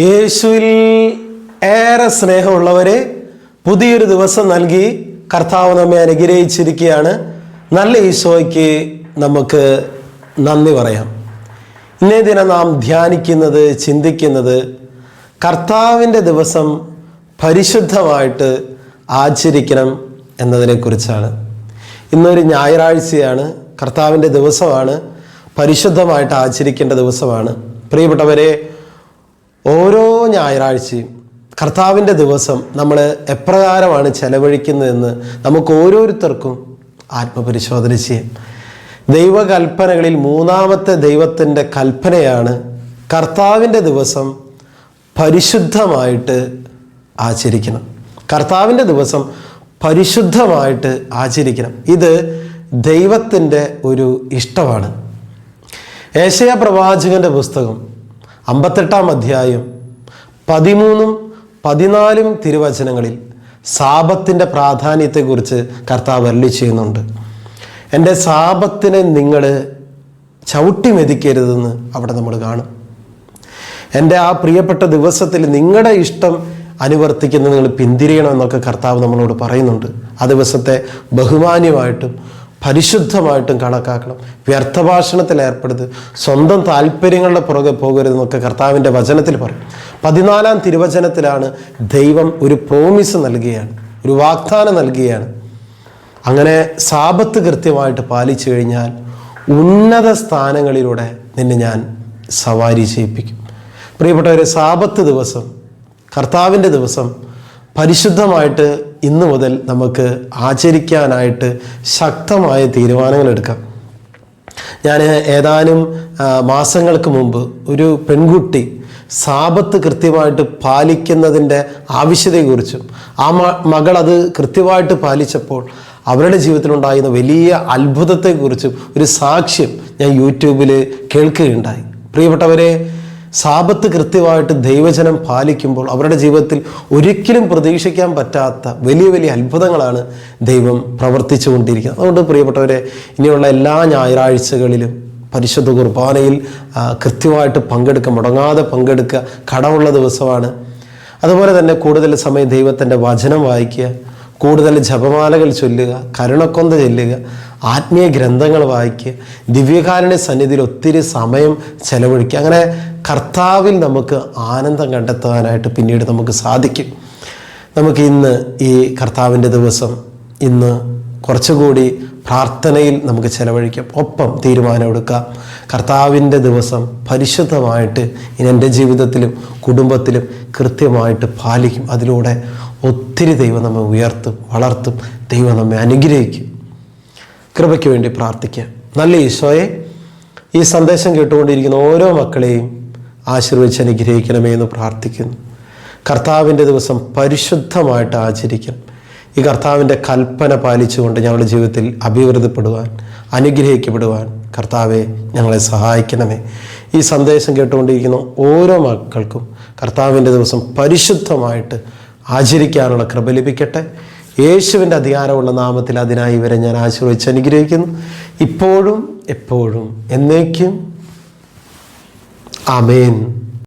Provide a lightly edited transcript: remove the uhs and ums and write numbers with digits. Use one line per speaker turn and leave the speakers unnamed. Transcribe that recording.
യേശുവിൽ ഏറെ സ്നേഹമുള്ളവരെ, പുതിയൊരു ദിവസം നൽകി കർത്താവ് നമ്മെ അനുഗ്രഹിച്ചിരിക്കുകയാണ്. നല്ല ഈശോയ്ക്ക് നമുക്ക് നന്ദി പറയാം. ഇന്നേ ദിനം നാം ധ്യാനിക്കുന്നത്, ചിന്തിക്കുന്നത് കർത്താവിൻ്റെ ദിവസം പരിശുദ്ധമായിട്ട് ആചരിക്കണം എന്നതിനെക്കുറിച്ചാണ്. ഇന്നൊരു ഞായറാഴ്ചയാണ്, കർത്താവിൻ്റെ ദിവസമാണ്, പരിശുദ്ധമായിട്ട് ആചരിക്കേണ്ട ദിവസമാണ്. പ്രിയപ്പെട്ടവരെ, ഓരോ ഞായറാഴ്ചയും കർത്താവിൻ്റെ ദിവസം നമ്മൾ എപ്രകാരമാണ് ചെലവഴിക്കുന്നതെന്ന് നമുക്ക് ഓരോരുത്തർക്കും ആത്മപരിശോധന ചെയ്യാം. ദൈവകൽപ്പനകളിൽ മൂന്നാമത്തെ ദൈവത്തിൻ്റെ കൽപ്പനയാണ് കർത്താവിൻ്റെ ദിവസം പരിശുദ്ധമായിട്ട് ആചരിക്കണം. കർത്താവിൻ്റെ ദിവസം പരിശുദ്ധമായിട്ട് ആചരിക്കണം. ഇത് ദൈവത്തിൻ്റെ ഒരു ഇഷ്ടമാണ്. ഏശയ്യാ പ്രവാചകൻ്റെ പുസ്തകം 58 അധ്യായം 13, 14 തിരുവചനങ്ങളിൽ സാബത്തിൻ്റെ പ്രാധാന്യത്തെക്കുറിച്ച് കർത്താവ് അരുളി ചെയ്യുന്നുണ്ട്. എൻ്റെ സാബത്തിനെ നിങ്ങൾ ചവിട്ടി മെതിക്കരുതെന്ന് അവിടെ നമ്മൾ കാണും. എൻ്റെ ആ പ്രിയപ്പെട്ട ദിവസത്തിൽ നിങ്ങളുടെ ഇഷ്ടം അനുവർത്തിക്കുന്നത് നിങ്ങൾ പിന്തിരിയണമെന്നൊക്കെ കർത്താവ് നമ്മളോട് പറയുന്നുണ്ട്. ആ ദിവസത്തെ ബഹുമാന്യമായിട്ടും പരിശുദ്ധമായിട്ടും കണക്കാക്കണം. വ്യർത്ഥഭാഷണത്തിൽ ഏർപ്പെടരുത്, സ്വന്തം താല്പര്യങ്ങളുടെ പുറകെ പോകരുതെന്നൊക്കെ കർത്താവിൻ്റെ വചനത്തിൽ പറയും. 14 തിരുവചനത്തിലാണ് ദൈവം ഒരു പ്രോമിസ് നൽകുകയാണ്, ഒരു വാഗ്ദാനം നൽകുകയാണ്. അങ്ങനെ സാബത്ത് കൃത്യമായിട്ട് പാലിച്ചു കഴിഞ്ഞാൽ ഉന്നത സ്ഥാനങ്ങളിലൂടെ നിന്നെ ഞാൻ സവാരി ചെയ്യിപ്പിക്കും. പ്രിയപ്പെട്ടവരെ, സാബത്ത് ദിവസം, കർത്താവിൻ്റെ ദിവസം പരിശുദ്ധമായിട്ട് ഇന്നു മുതൽ നമുക്ക് ആചരിക്കാനായിട്ട് ശക്തമായ തീരുമാനങ്ങൾ എടുക്കാം. ഞാൻ ഏതാനും മാസങ്ങൾക്ക് മുമ്പ് ഒരു പെൺകുട്ടി സാബത്ത് കൃത്യമായിട്ട് പാലിക്കുന്നതിൻ്റെ ആവശ്യതയെക്കുറിച്ചും ആ മകൾ അത് കൃത്യമായിട്ട് പാലിച്ചപ്പോൾ അവരുടെ ജീവിതത്തിലുണ്ടായിരുന്ന വലിയ അത്ഭുതത്തെക്കുറിച്ചും ഒരു സാക്ഷ്യം ഞാൻ യൂട്യൂബിൽ കേൾക്കുകയുണ്ടായി. പ്രിയപ്പെട്ടവരെ, സാബത്ത് കൃത്യമായിട്ട് ദൈവജനം പാലിക്കുമ്പോൾ അവരുടെ ജീവിതത്തിൽ ഒരിക്കലും പ്രതീക്ഷിക്കാൻ പറ്റാത്ത വലിയ വലിയ അത്ഭുതങ്ങളാണ് ദൈവം പ്രവർത്തിച്ചു കൊണ്ടിരിക്കുന്നത്. അതുകൊണ്ട് പ്രിയപ്പെട്ടവരെ, ഇനിയുള്ള എല്ലാ ഞായറാഴ്ചകളിലും പരിശുദ്ധ കുർബാനയിൽ കൃത്യമായിട്ട് പങ്കെടുക്കുക, മുടങ്ങാതെ പങ്കെടുക്കുക. കടമുള്ള ദിവസമാണ്. അതുപോലെ തന്നെ കൂടുതൽ സമയം ദൈവത്തിൻ്റെ വചനം വായിക്കുക, കൂടുതൽ ജപമാലകൾ ചൊല്ലുക, കരുണക്കൊന്ത ചൊല്ലുക, ആത്മീയ ഗ്രന്ഥങ്ങൾ വായിക്കുക, ദിവ്യകാരുണ്യ സന്നിധിയിൽ ഒത്തിരി സമയം ചെലവഴിക്കുക. അങ്ങനെ കർത്താവിൽ നമുക്ക് ആനന്ദം കണ്ടെത്താനായിട്ട് പിന്നീട് നമുക്ക് സാധിക്കും. നമുക്ക് ഇന്ന് ഈ കർത്താവിൻ്റെ ദിവസം ഇന്ന് കുറച്ചുകൂടി പ്രാർത്ഥനയിൽ നമുക്ക് ചെലവഴിക്കാം. ഒപ്പം തീരുമാനമെടുക്കാം, കർത്താവിൻ്റെ ദിവസം പരിശുദ്ധമായിട്ട് ഇനി എൻ്റെ ജീവിതത്തിലും കുടുംബത്തിലും കൃത്യമായിട്ട് പാലിക്കും. അതിലൂടെ ഒത്തിരി ദൈവം നമ്മെ ഉയർത്തും, വളർത്തും, ദൈവം നമ്മെ അനുഗ്രഹിക്കും. കൃപയ്ക്ക് വേണ്ടി പ്രാർത്ഥിക്കാം. നല്ല ഈശോയെ, ഈ സന്ദേശം കേട്ടുകൊണ്ടിരിക്കുന്ന ഓരോ മക്കളെയും ആശീർവദിച്ച് അനുഗ്രഹിക്കണമേ എന്ന് പ്രാർത്ഥിക്കുന്നു. കർത്താവിൻ്റെ ദിവസം പരിശുദ്ധമായിട്ട് ആചരിക്കണം. ഈ കർത്താവിൻ്റെ കൽപ്പന പാലിച്ചുകൊണ്ട് ഞങ്ങളുടെ ജീവിതത്തിൽ അഭിവൃദ്ധിപ്പെടുവാൻ, അനുഗ്രഹിക്കപ്പെടുവാൻ കർത്താവെ ഞങ്ങളെ സഹായിക്കണമേ. ഈ സന്ദേശം കേട്ടുകൊണ്ടിരിക്കുന്ന ഓരോ മക്കൾക്കും കർത്താവിൻ്റെ ദിവസം പരിശുദ്ധമായിട്ട് ആചരിക്കാനുള്ള കൃപ ലഭിക്കട്ടെ. യേശുവിൻ്റെ അധികാരമുള്ള നാമത്തിൽ അതിനായി ഇവരെ ഞാൻ ആശീർവദിച്ച് അനുഗ്രഹിക്കുന്നു, ഇപ്പോഴും എപ്പോഴും എന്നേക്കും. ആമേൻ.